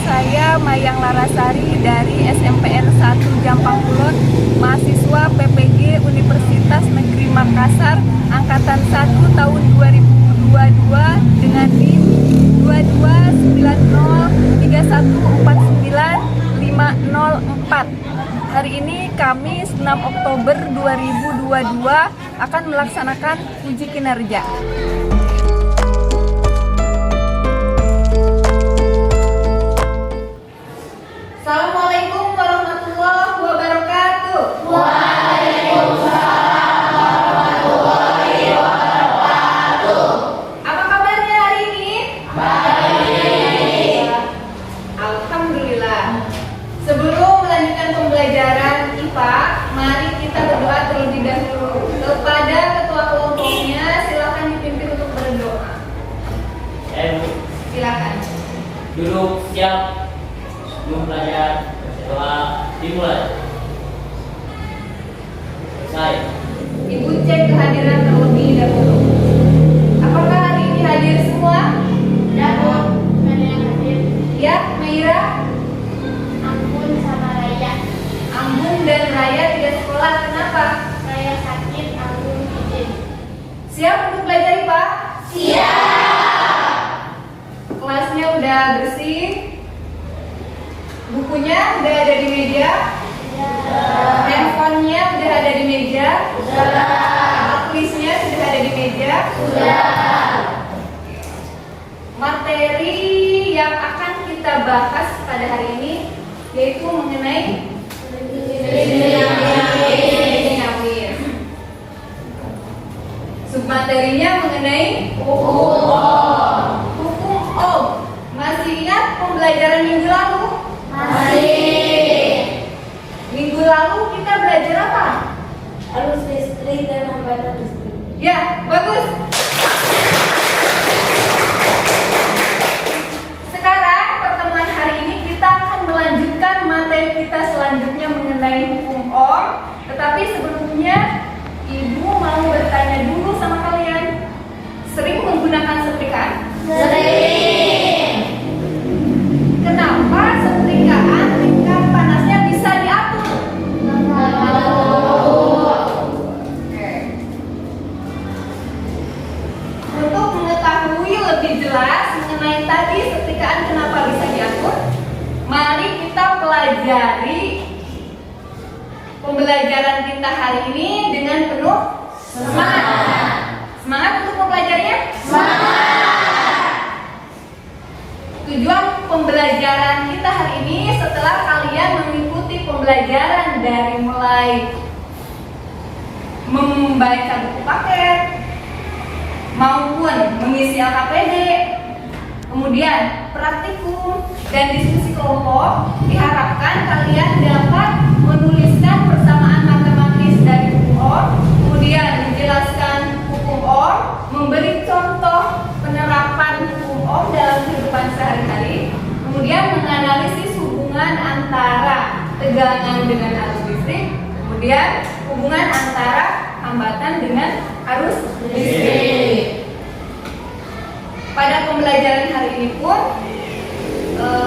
saya Mayang Larasari dari SMPN 1 Jampang Kulon, mahasiswa PPG Universitas Negeri Makassar, Angkatan 1 tahun 2022 dengan NIM 22903149 Hari ini Kamis 6 Oktober 2022 akan melaksanakan uji kinerja. Assalamualaikum warahmatullahi wabarakatuh. Waalaikumsalam warahmatullahi wabarakatuh. Apa kabarnya hari ini? Baik. Alhamdulillah. Sebelum melanjutkan pembelajaran IPA, mari kita berdoa terlebih dahulu. Kepada ketua kelompoknya, silakan dipimpin untuk berdoa. Silakan. Duduk siap. Sebelum belajar, doa dimulai. Selesai. Ibu cek kehadiran terlebih dahulu. Apakah hari ini hadir semua? Ada yang hadir. Ya, Maira, Ambun sama Raya. Ambung dan Raya tidak sekolah. Kenapa? Raya sakit, Ambun izin. Siap untuk belajar, Pak? Siap. Kelasnya udah bersih. Bukunya udah ada di meja. Handphonenya udah ada di meja. Alat tulisnya sudah ada di meja. Materi yang akan kita bahas pada hari ini yaitu mengenai nyawir. Submaterinya mengenai hukum Ohm. Masih ingat pembelajaran minggu lalu? Minggu lalu kita belajar apa? Arus listrik dan hambatan listrik. Ya, bagus. Sekarang pertemuan hari ini kita akan melanjutkan materi kita selanjutnya mengenai hukum Ohm. Tetapi sebelumnya Ibu mau bertanya dulu sama kalian. Sering menggunakan setrikaan? Sering. Kenapa setrikaan tingkat panasnya bisa diatur? Oke. Untuk mengetahui lebih jelas mengenai tadi setrikaan kenapa bisa diatur, mari kita pelajari pembelajaran kita hari ini dengan penuh semangat. Semangat untuk mempelajarinya? Tujuan pembelajaran kita hari ini setelah kalian mengikuti pembelajaran dari mulai membaca buku paket maupun mengisi LKPD, kemudian praktikum dan diskusi kelompok, diharapkan kalian dapat menuliskan persamaan matematis dari hukum Ohm, kemudian menjelaskan hukum Ohm, memberi contoh penerapan hukum Ohm dalam kehidupan sehari-hari, kemudian menganalisis hubungan antara tegangan dengan arus listrik, kemudian hubungan antara hambatan dengan arus listrik. Pada pembelajaran hari ini pun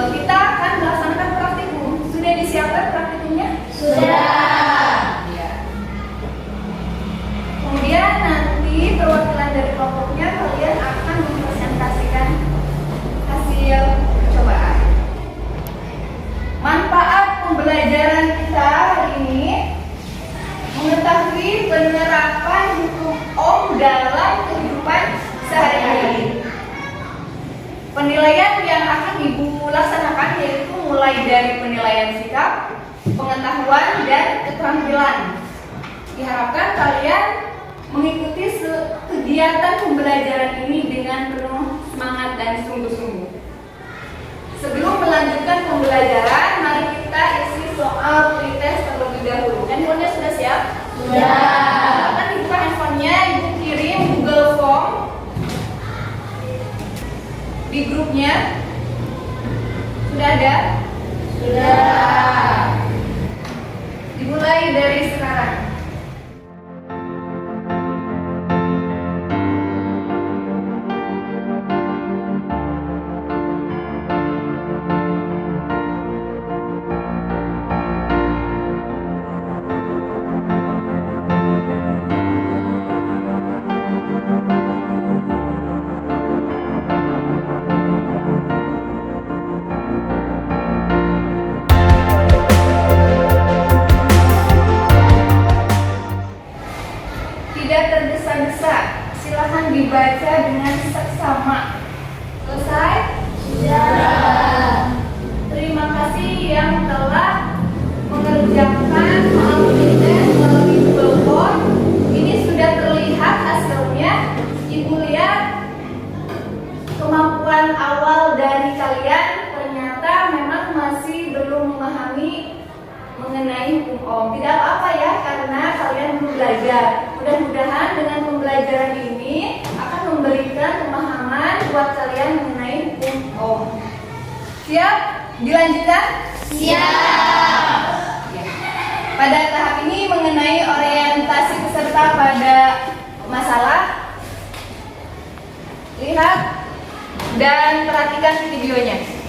kita akan melaksanakan praktikum. Sudah disiapkan praktikumnya? Sudah. Ya. Kemudian nanti perwakilan dari kelompoknya kalian akan mempresentasikan hasil percobaan. Manfaat pembelajaran kita hari ini mengetahui penerapan hukum Ohm dalam kehidupan sehari-hari. Penilaian yang akan Ibu laksanakan yaitu mulai dari penilaian sikap, pengetahuan, dan keterampilan. Diharapkan kalian mengikuti kegiatan pembelajaran ini dengan penuh semangat dan sungguh-sungguh. Sebelum melanjutkan pembelajaran, mari kita isi soal pretest terlebih dahulu. Handphonenya sudah siap? Sudah. Akan dibuka handphonenya, Ibu kirim Google Form di grupnya. Sudah ada? Sudah. Dimulai dari sekarang. dibaca dengan seksama. Selesai? Sudah. Terima kasih yang telah mengerjakan soal ini melalui Google Form. Ini sudah terlihat hasilnya. Ibu lihat kemampuan awal dari kalian ternyata memang masih belum memahami mengenai hukum Ohm. Tidak apa-apa ya, karena kalian belum belajar. Mudah-mudahan dengan pembelajaran ini akan memberikan pemahaman buat kalian mengenai hukum Ohm. Siap? Dilanjutkan? Siap. Ya. Pada tahap ini mengenai orientasi peserta pada masalah, lihat dan perhatikan videonya.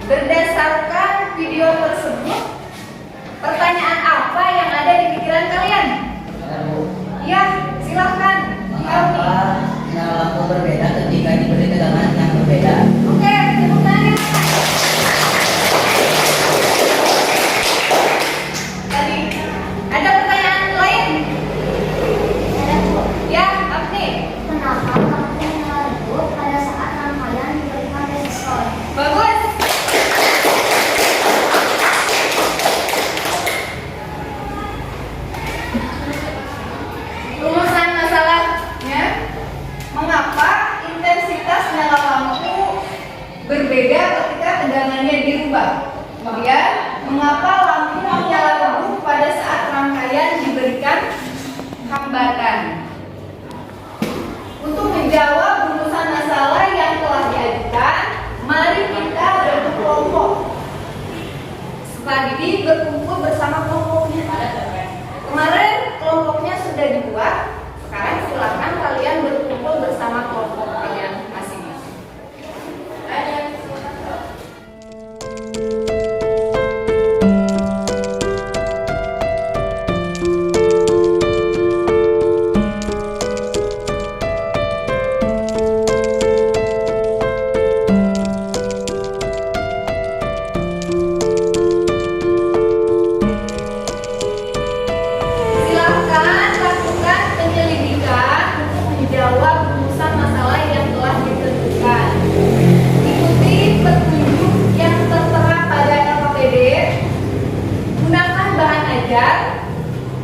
Berdasarkan video tersebut, pertanyaan apa yang ada di pikiran kalian? Ya, silahkan. Mengapa sinyal lampu berbeda ketika diberi tegangan yang berbeda? Oke, tepuk tangan. Tadi ada pertanyaan lain? Ya, Abni. Kenapa lampu menyala redup pada saat rangkaian diberikan resistor? Bagus. Rumusan masalahnya, mengapa intensitas nyala lampu berbeda ketika tegangannya dirubah? Kemudian, mengapa lampu menyala redup pada saat rangkaian diberikan hambatan? Untuk menjawab rumusan masalah yang telah diajukan, mari kita berkelompok. Setelah ini berkumpul bersama kelompoknya. Kemarin kelompoknya sudah dibuat. Sekarang silakan kalian berkumpul bersama kelompok kalian masing-masing. Silakan lakukan penyelidikan untuk menjawab rumusan masalah yang telah ditentukan. Ikuti petunjuk yang tertera pada LKPD. Gunakan bahan ajar,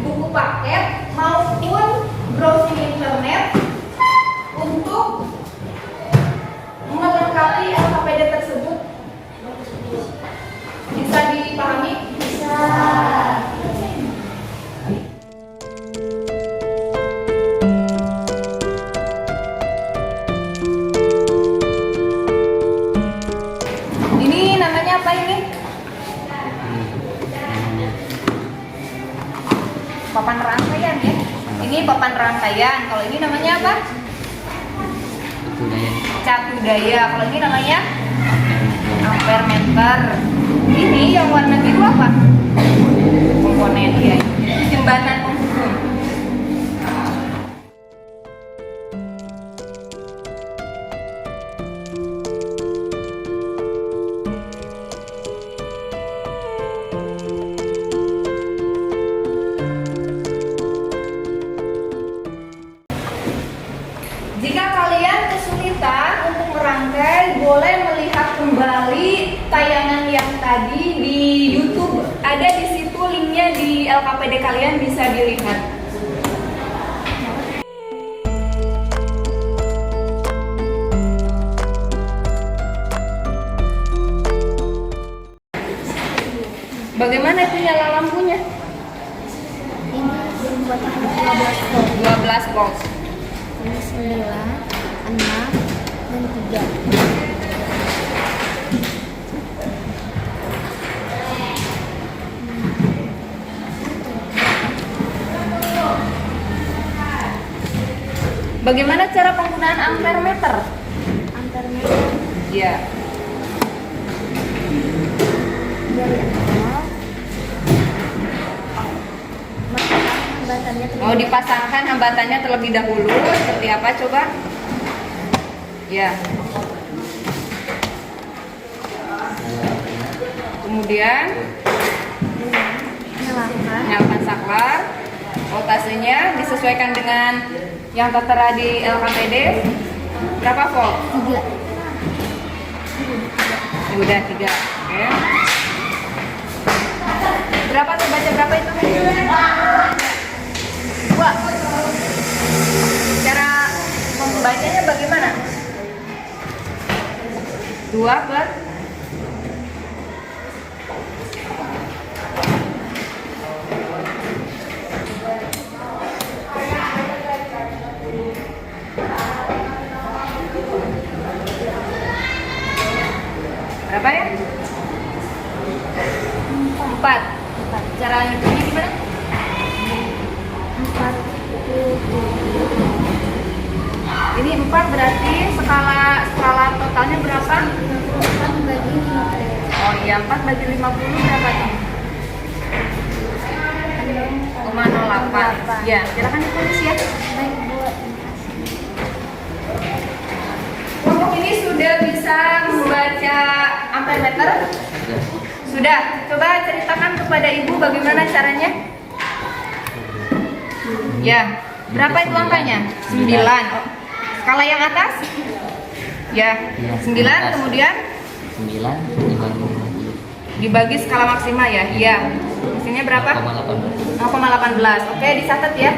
buku paket maupun browsing internet untuk melengkapi LKPD tersebut. Bisa dipahami? Bisa. Ini namanya apa ini? Papan rangkaian ya. Ini papan rangkaian. Kalau ini namanya apa? Catu daya. Kalau ini namanya ampere meter. Ini yang warna biru apa? Komponen ya. Jembatan penghubung. Jika kalian kesulitan untuk merangkai, boleh melihat kembali tayangan yang tadi di YouTube. Ada di situ linknya di LKPD kalian, bisa dilihat. Bagaimana itu nyala lampunya? Ini membuat 12 volt. 12 volt. Ini 9, 6, dan 3. Bagaimana cara penggunaan ampere meter? Ampere meter Ya. Dari awal. Hambatannya Mau dipasangkan hambatannya terlebih dahulu seperti apa coba? Ya. Kemudian nyalakan saklar. Voltasenya disesuaikan dengan yang tertera di LKPD. Berapa volt? 3. Ya udah 3. Oke. Berapa tuh, baca berapa itu? 2. Cara membacanya bagaimana? 2 per berapa ya? 4. Cara ngitungnya gimana? 4. Ini 4 berarti skala totalnya berapa? 4 bagi 50. Oh iya, 4 bagi 50 berapa tuh? 0,08. Ya, silakan ditulis ya. Baik, Bu. Kelompok ini sudah bisa membaca ampere meter? Sudah. Coba ceritakan kepada ibu bagaimana caranya. Ya, berapa itu angkanya? 9. Oh, skala yang atas? Ya, 9 kemudian 9 dibagi skala maksimal ya. Iya. Hasilnya berapa? 0,18. Oke, dicatat ya.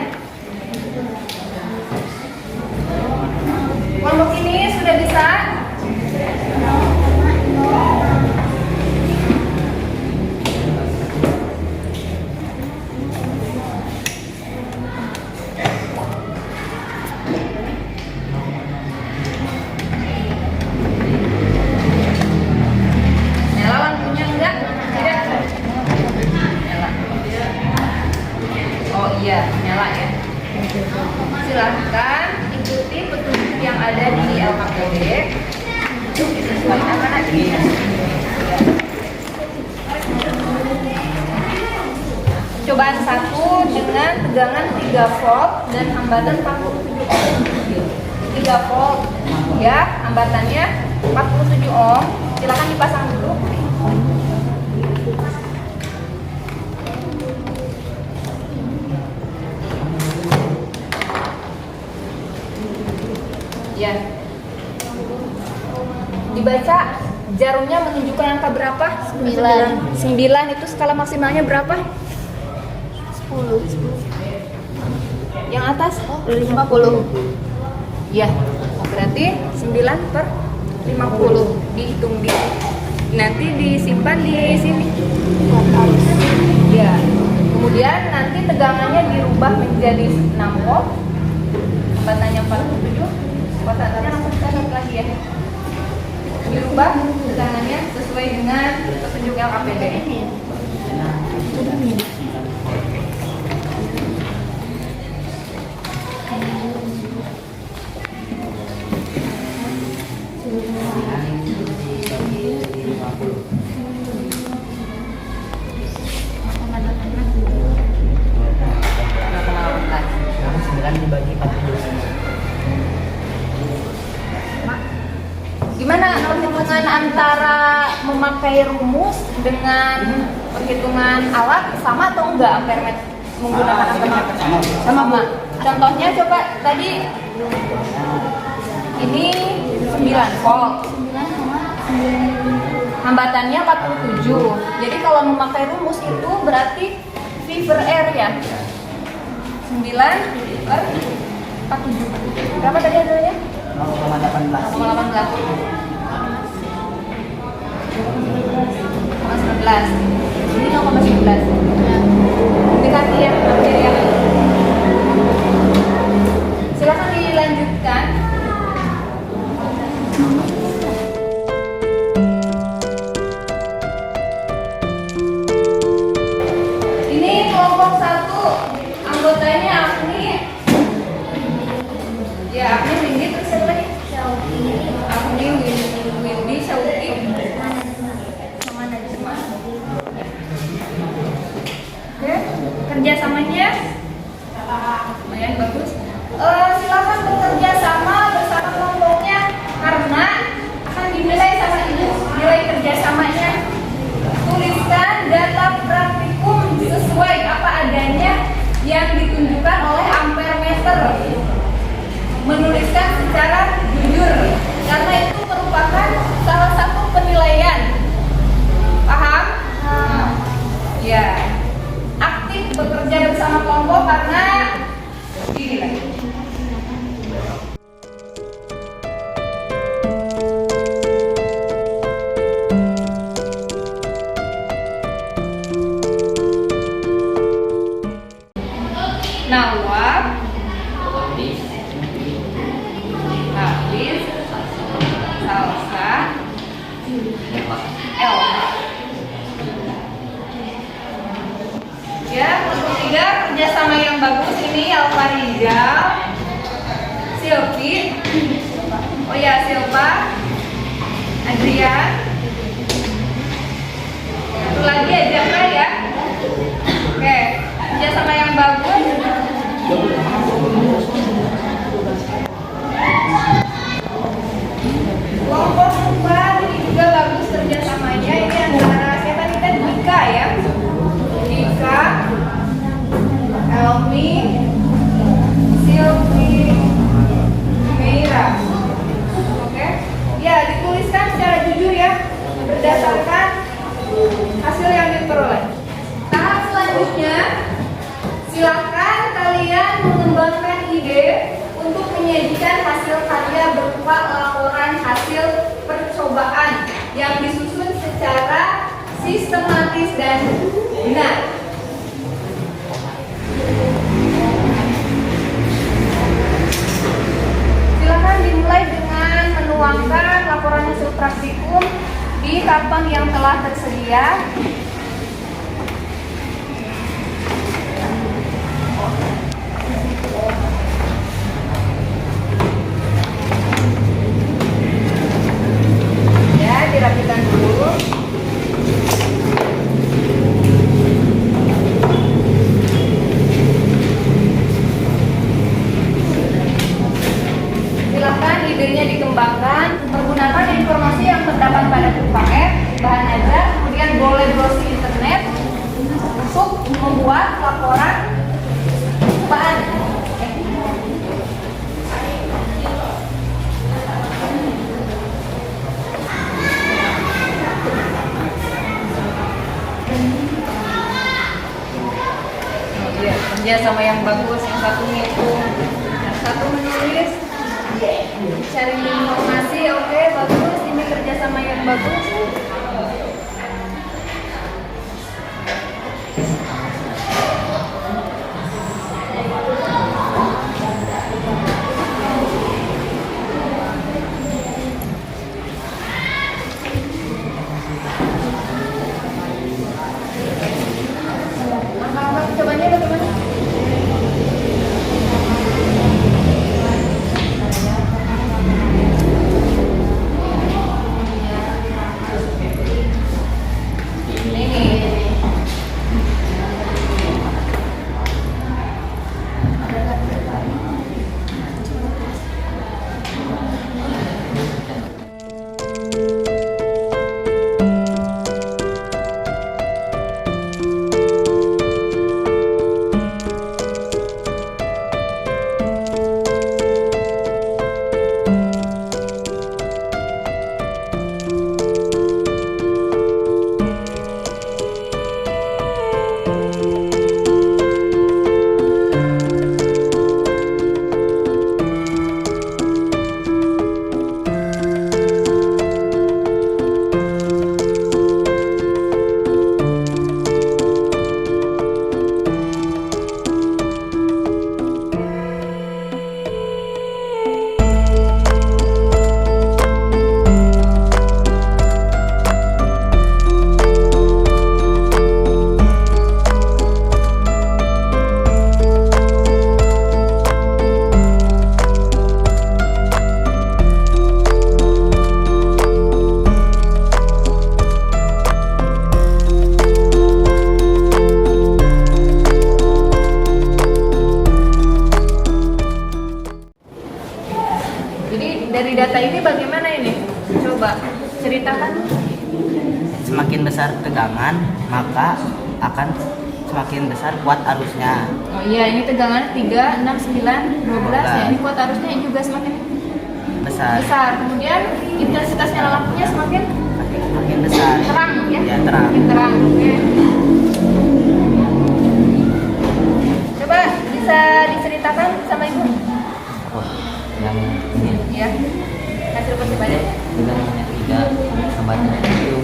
Kelompok ini sudah bisa nyala lampunya enggak? Tidak. Nyala. Oh iya, nyala ya. Silahkan ikuti petunjuk yang ada di LKPD. Disesuaikan mana ini? Cobaan 1 dengan tegangan 3 volt dan hambatan 47 ohm. 3 volt ya, hambatannya 47 ohm. Silakan dipasang dulu. Ya. Dibaca jarumnya menunjukkan angka berapa? 9. 9 itu skala maksimalnya berapa? 10. Yang atas? 50. Ya. Oh, berarti 9 per 50 dihitung di nanti disimpan di sini. Ya. Kemudian nanti tegangannya dirubah menjadi 6 volt. Hambatannya 47. Hambatannya langsung dicatat lagi ya. Dirubah tegangannya sesuai dengan petunjuk LKPD. dibagi 40. Gimana perhitungan antara memakai rumus dengan perhitungan alat sama atau enggak ampere meter menggunakan ampere meter? Sama. Contohnya coba tadi ini 9 volt. 9,9. Hambatannya 47. Jadi kalau memakai rumus itu berarti V per R ya. 9 per 47. Berapa tadi hasilnya? 0,18. 0,18. 0,19. Ini 0,19. Dekati ya, hampir ya. Silakan dilanjutkan. Ini kelompok 1 anggotanya Agni. Ya, Agni Windy terus siapa lagi? Agni Windy semuanya? Lumayan bagus. Silakan bekerja sama bersama kelompoknya karena akan dinilai sama ini nilai kerjasamanya. Tuliskan data praktikum sesuai apa adanya yang ditunjukkan oleh ampermeter. Menuliskan secara jujur karena itu merupakan salah satu penilaian. Paham? Ya. Aktif bekerja bersama kelompok karena dinilai. Nawab, Hafiz, Salsa, Elma. Ya, kelompok 3 kerjasama yang bagus ini Alfa Rizal, Silvi, oh ya Silva, Adrian, satu lagi aja ya. Oke, kerjasama yang bagus. Kelompok 4 ini juga bagus kerjasamanya. Ini antara siapa nih kan? Dika ya. Dika, Elmi, Silvi, Meira. Oke. Ya, dituliskan secara jujur ya berdasarkan hasil yang diperoleh. Tahap selanjutnya, silakan kalian mengembangkan ide untuk menyajikan hasil karya berupa laporan hasil percobaan yang disusun secara sistematis dan benar. Silakan dimulai dengan menuangkan laporan hasil praktikum di karton yang telah tersedia. Ya, dirapikan dulu. Silakan idenya dikembangkan, menggunakan informasi yang terdapat pada paket, bahan ajar, kemudian boleh browsing internet untuk membuat laporan bahan. Kerja sama yang bagus, yang satu ngitung, yang satu menulis, cari informasi, oke, bagus, ini kerja sama yang bagus. Angka cobanya bagaimana? Jadi dari data ini bagaimana ini? Coba ceritakan. Semakin besar tegangan, maka akan semakin besar kuat arusnya. Oh iya, ini tegangan 3, 6, 9, 12 ya. Ini kuat arusnya juga semakin Besar. besar. Kemudian intensitasnya lampunya semakin Semakin besar. terang ya. Ya, terang. Semakin terang. Oke. Coba bisa diceritakan sama Ibu Oh, yang ini ya. Hasil percobaan. tegangannya 3, hambatannya 7.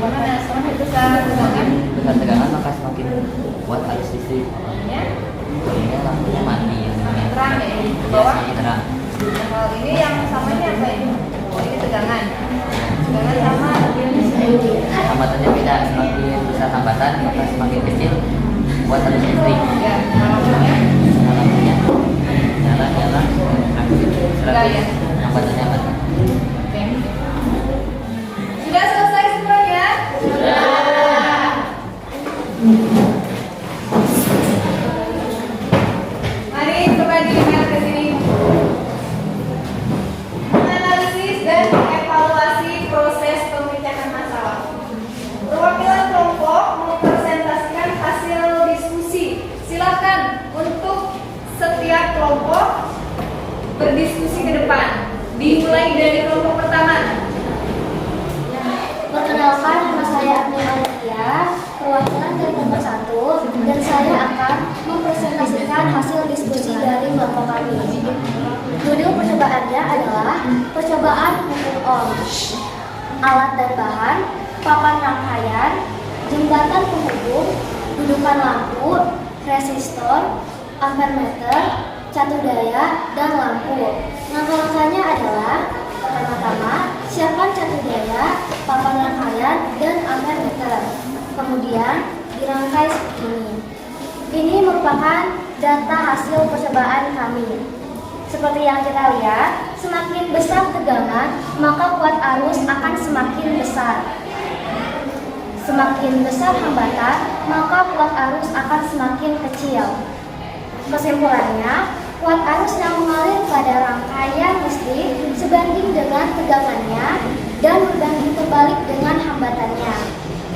Mana semakin besar tegangan Besar tegangan maka semakin kuat arus listrik. ya. Ini lampunya mati yang ini. Terang ya, di Ya, bawah. semakin terang. Kalau ini yang samanya apa ini? Oh, ini tegangan. Tegangan sama Hambatannya beda, semakin besar hambatan maka semakin kecil kuat arus listrik. ya, lampunya. Nah, lampunya nyala aktif. Enggak ya. Hambatannya mati. Oke. Sudah selesai semuanya? Mari coba dilihat ke sini. Menganalisis dan evaluasi proses pemecahan masalah. Perwakilan kelompok mempresentasikan hasil diskusi. Silakan untuk setiap kelompok berdiskusi ke depan. Dimulai dari kelompok pertama. Perkenalkan, nama saya Agni Aditya, perwakilan dari kelompok 1, dan saya akan mempresentasikan hasil diskusi dari kelompok kami. Judul percobaannya adalah percobaan hukum Ohm, alat dan bahan, papan rangkaian, jembatan penghubung, dudukan lampu, resistor, ampermeter, catu daya, dan lampu. Langkah-langkahnya adalah: pertama-tama, siapkan catu daya, papan rangkaian, dan ampermeter. Kemudian dirangkai seperti ini. Ini merupakan data hasil percobaan kami. Seperti yang kita lihat, semakin besar tegangan, maka kuat arus akan semakin besar. Semakin besar hambatan, maka kuat arus akan semakin kecil. Kesimpulannya, kuat arus yang mengalir pada rangkaian listrik sebanding dengan tegangannya dan berbanding terbalik dengan hambatannya.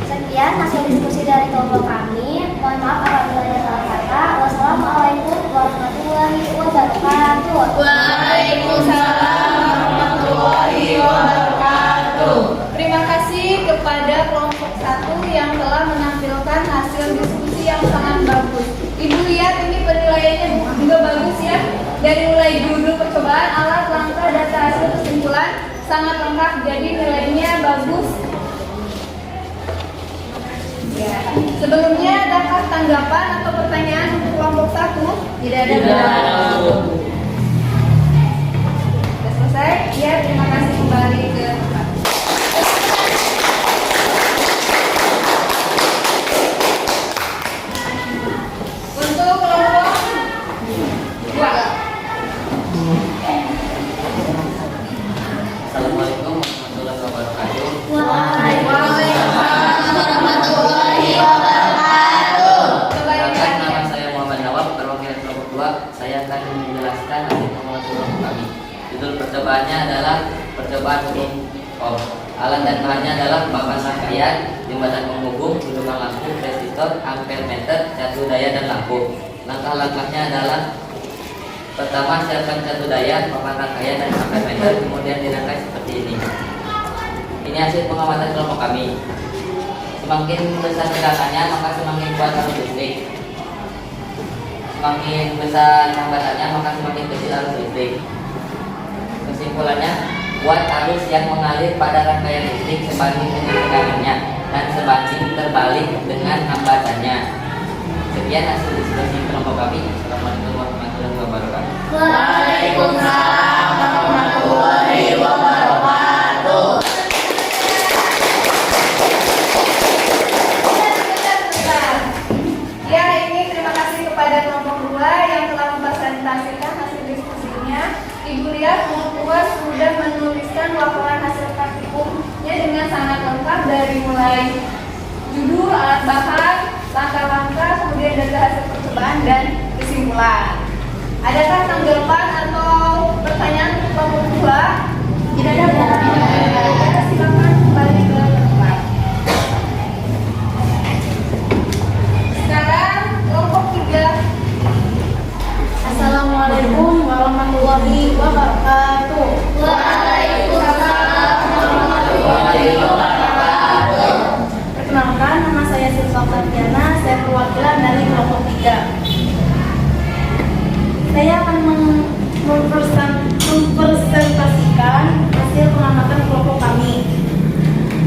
Sekian hasil diskusi dari kelompok kami. Mohon maaf apabila ada salah kata. Wassalamualaikum warahmatullahi wabarakatuh. Waalaikumsalam warahmatullahi wabarakatuh. Terima kasih kepada kelompok 1 yang telah menampilkan hasil diskusi yang sangat bagus. Ibu lihat ini penilaiannya juga bagus ya. Dari mulai judul percobaan, alat, langkah, data hasil, kesimpulan sangat lengkap. Jadi nilainya bagus. Ya. Sebelumnya adakah tanggapan atau pertanyaan untuk kelompok 1? Tidak ada. Sudah selesai? Ya, terima kasih kembali ke tempat. Untuk kelompok 2. Assalamualaikum warahmatullahi wabarakatuh. Waalaikumsalam warahmatullahi wabarakatuh. Perkenalkan, nama saya Muhammad Nawab, perwakilan kelompok 2. Saya akan menjelaskan hasil pengamatan kelompok kami. Judul percobaannya adalah percobaan hukum Ohm. Alat dan bahannya adalah papan rangkaian, jembatan penghubung, dudukan lampu, resistor, ampermeter, catu daya, dan lampu. Langkah-langkahnya adalah: pertama, siapkan catu daya, papan rangkaian, dan ampermeter, kemudian dirangkai seperti ini. Ini hasil pengamatan kelompok kami. Semakin besar tegangannya, maka semakin kuat arus listrik. Semakin besar hambatannya, maka semakin kecil arus listrik. Kesimpulannya, kuat arus yang mengalir pada rangkaian listrik sebanding dengan tegangannya dan sebanding terbalik dengan hambatannya. Sekian hasil diskusi kelompok kami. Assalamualaikum warahmatullahi wabarakatuh. Waalaikumsalam warahmatullahi wabarakatuh. Ya, ini terima kasih kepada kelompok 2 yang telah mempresentasikan hasil diskusinya. Ibu lihat kelompok 2 sudah menuliskan laporan hasil praktikumnya dengan sangat lengkap dari mulai judul, alat bahan, langkah-langkah, kemudian data hasil percobaan dan kesimpulan. Adakah tanggapan atau warahmatullahi wabarakatuh. Waalaikumsalam warahmatullahi wabarakatuh. Perkenalkan, nama saya Siswa Oktaviana, saya perwakilan dari kelompok 3. Saya akan mempresentasikan hasil pengamatan kelompok kami.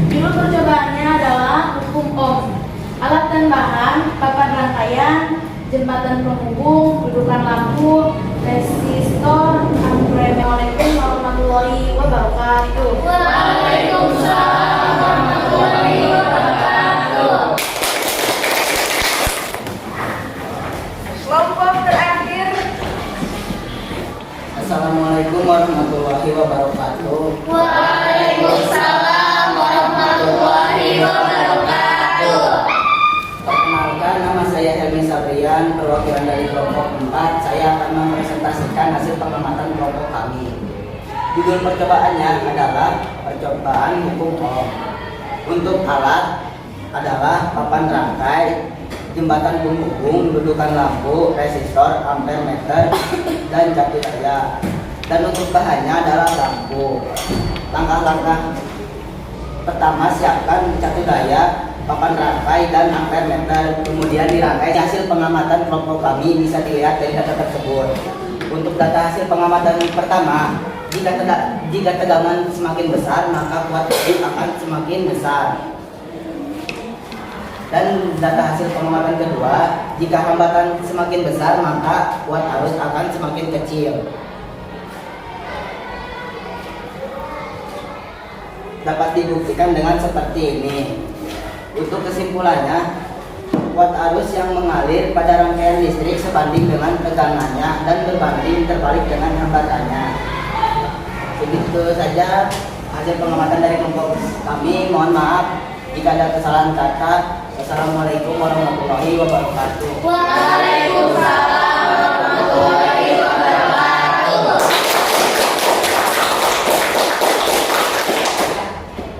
Judul percobaannya adalah hukum Ohm. Alat dan bahan, papan rangkaian, jembatan penghubung, dudukan lampu, resistor, ampere. Assalamualaikum warahmatullahi wabarakatuh. Waalaikumsalam warahmatullahi wabarakatuh. Kelompok terakhir. Assalamualaikum warahmatullahi wabarakatuh. Waalaikumsalam warahmatullahi wabarakatuh. Perkenalkan, nama saya Helmi Sabrian, perwakilan dari kelompok 4. Saya akan mempresentasikan hasil pengamatan kelompok kami. Judul percobaannya adalah percobaan hukum Ohm. Untuk alat adalah papan rangkai, jembatan penghubung, dudukan lampu, resistor, ampere meter, dan jati daya. Dan untuk bahannya adalah lampu. Langkah-langkah pertama, siapkan jati daya, papan rangkai, dan ampere meter. Kemudian dirangkai. Hasil pengamatan kelompok kami bisa dilihat dari data tersebut. Untuk data hasil pengamatan pertama, jika tegangan semakin besar, maka kuat arus akan semakin besar. Dan data hasil pengamatan kedua, jika hambatan semakin besar, maka kuat arus akan semakin kecil. Dapat dibuktikan dengan seperti ini. Untuk kesimpulannya, kuat arus yang mengalir pada rangkaian listrik sebanding dengan tegangannya dan berbanding terbalik dengan hambatannya. Begitu saja hasil pengamatan dari kelompok kami. Mohon maaf jika ada kesalahan kata. Wassalamualaikum warahmatullahi wabarakatuh. Waalaikumsalam warahmatullahi wabarakatuh.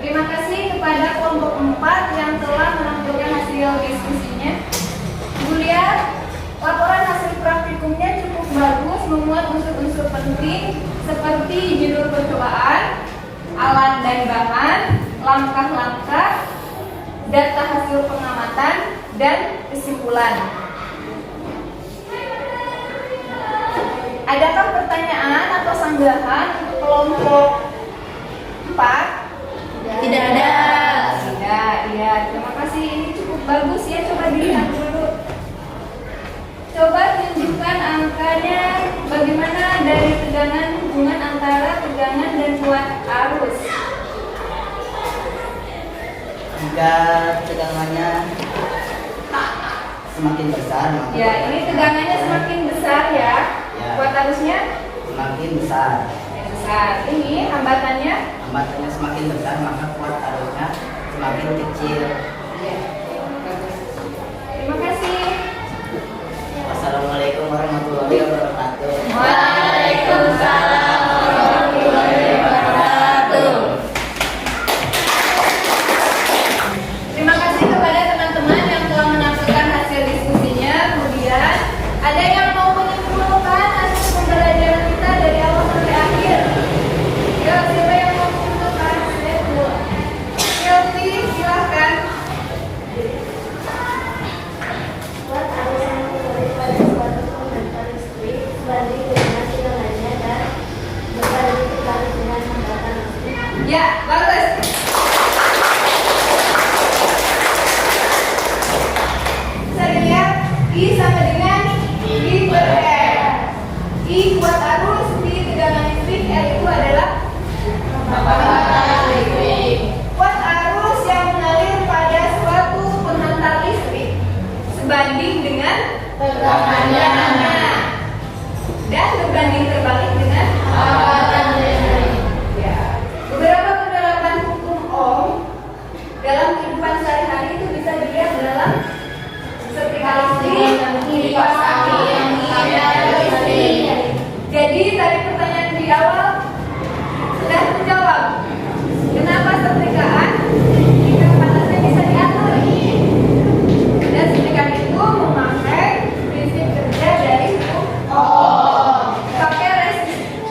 Terima kasih kepada kelompok 4 yang telah menampilkan hasil diskusinya. Ibu lihat, laporan hasil praktikumnya cukup bagus, memuat unsur-unsur penting seperti judul percobaan, alat dan bahan, langkah-langkah, data hasil pengamatan, dan kesimpulan. Adakah pertanyaan atau sanggahan untuk kelompok 4? Tidak ada. Tidak, iya. Terima kasih. Ini cukup bagus ya. Coba dilihat dulu. Coba tunjukkan angkanya bagaimana dari tegangan, hubungan antara tegangan dan kuat arus. Jika tegangannya semakin besar, maka Ya, ini tegangannya semakin besar ya. Ya. Kuat arusnya semakin besar. besar. Ini hambatannya. Hambatannya semakin besar, maka kuat arusnya semakin kecil. Ya. Bagus. Terima kasih. Wassalamualaikum warahmatullahi wabarakatuh. Waalaikumsalam warahmatullahi wabarakatuh. Terima kasih kepada teman-teman yang telah menampilkan hasil diskusinya. Kemudian ada yang mau menyimpulkan hasil pembelajaran kita dari awal sampai akhir. Ya, siapa yang mau menyimpulkan? Saya dulu. Silvi, silahkan. Kuat arus yang mengalir pada suatu pengantar listrik sebanding dengan tegangannya dan berbanding terbalik dengan hambatan listrik. Ya, bagus. Saya lihat I sama dengan I per R. I kuat arus, di tegangan listrik, R itu adalah hambatan listrik. Kuat arus yang mengalir pada suatu penghantar listrik sebanding dengan tegangannya dan berbanding terbalik dengan hambatan listrik. Ya. Beberapa penerapan hukum Ohm dalam kehidupan sehari-hari itu bisa dilihat dalam setrika listrik, kipas angin, listrik. Jadi tadi pertanyaan di awal sudah terjawab. Kenapa setrikaan? Jika panasnya bisa diatur. Dan setrikaan itu memakai prinsip kerja dari hukum Ohm. Pakai resistor.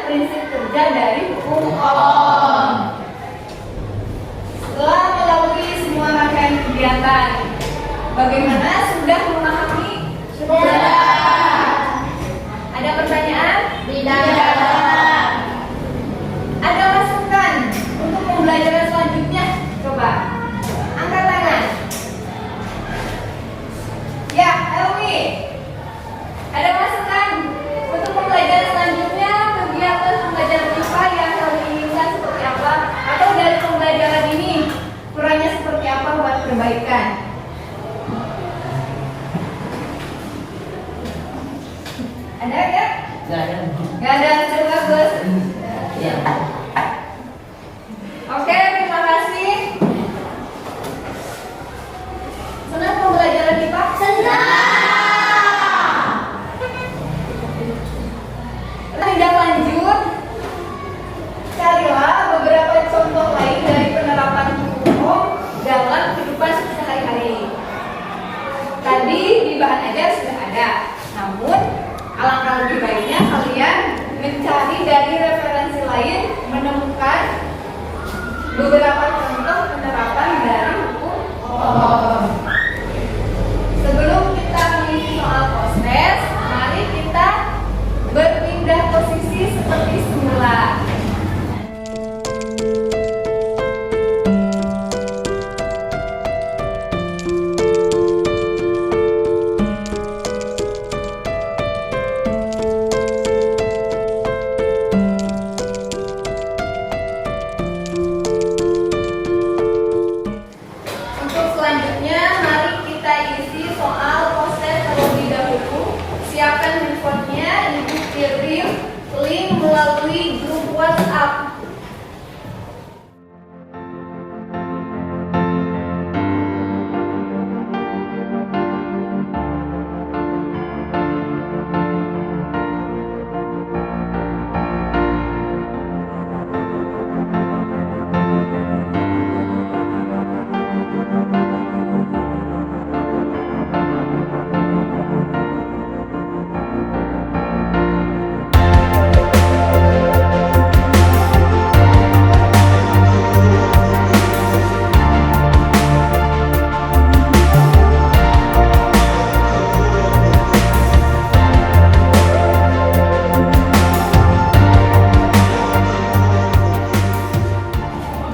prinsip kerja dari hukum Om. Setelah melalui semua rangkaian kegiatan, bagaimana, sudah memahami? Sudah. Ada pertanyaan? Tidak. Ada masukan untuk pembelajaran selanjutnya? Coba angkat tangan. Ya, Elmi. Ada masukan untuk pembelajaran selanjutnya, kegiatan pembelajaran IPA yang kalian inginkan seperti apa? Atau dari pembelajaran ini kurangnya seperti apa buat perbaikan? Ada nggak? Nggak ada, sudah bagus. Iya. Oke, terima kasih. Senang pembelajaran IPA? Tindak lanjut, carilah beberapa contoh lain dari penerapan hukum dalam kehidupan sehari-hari. Tadi di bahan ajar sudah ada, namun alangkah lebih baiknya kalian mencari dari referensi lain, menemukan beberapa contoh penerapan dari hukum. Sebelum kita mengisi soal proses, mari kita berpindah posisi seperti semula. Untuk selanjutnya, mari kita isi soal proses terlebih dahulu. Siapkan handphonenya, ibu kirim link melalui grup WhatsApp.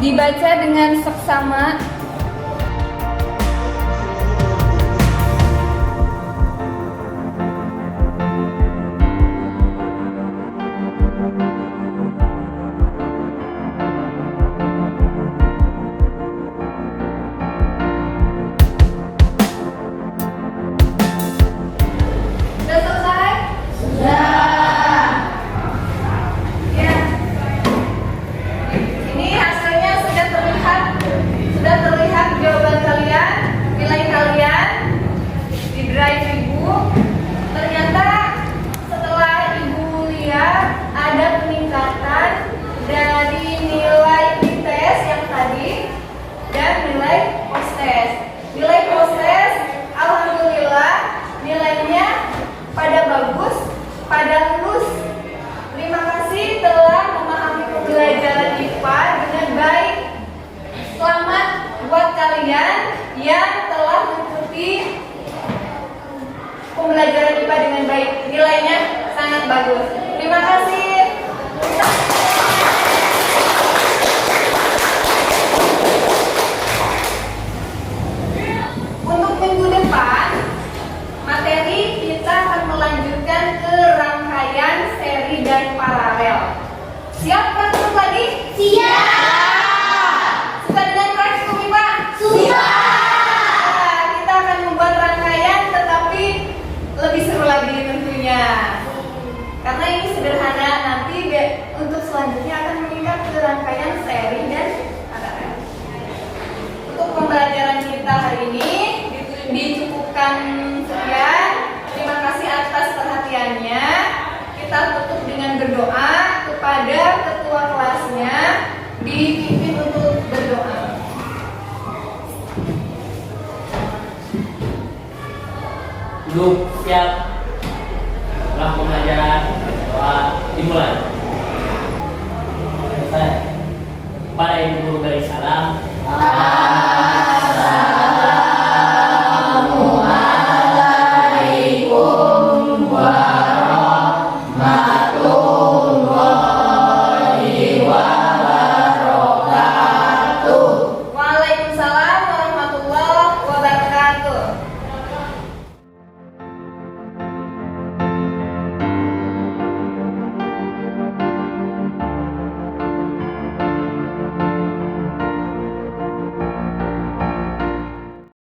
Dibaca dengan seksama. Sudah selesai? Ya. Ini hasilnya sudah terlihat jawaban kalian, nilai kalian di drive ibu. Ternyata setelah ibu lihat ada peningkatan dari nilai tes yang tadi dan nilai post test. Nilai post test, alhamdulillah nilainya pada bagus, pada lulus. Terima kasih telah memahami pembelajaran IPA dengan baik. Selamat buat kalian yang telah mengikuti pembelajaran IPA dengan baik. Nilainya sangat bagus. Terima kasih. Untuk minggu depan, materi kita akan melanjutkan ke rangkaian seri dan paralel. Siap kan untuk lagi? Suka dengan praktikum IPA? Kita akan membuat rangkaian tetapi lebih seru lagi tentunya. Karena ini sederhana, nanti untuk selanjutnya akan meningkat ke rangkaian seri dan paralel. Untuk pembelajaran kita hari ini dicukupkan sekian. Terima kasih atas perhatiannya. Kita tutup dengan berdoa kepada ketua kelasnya, dipimpin untuk berdoa. Duduk siap. Setelah pembelajaran doa dimulai. Kepada Ibu Guru beri salam. Amin.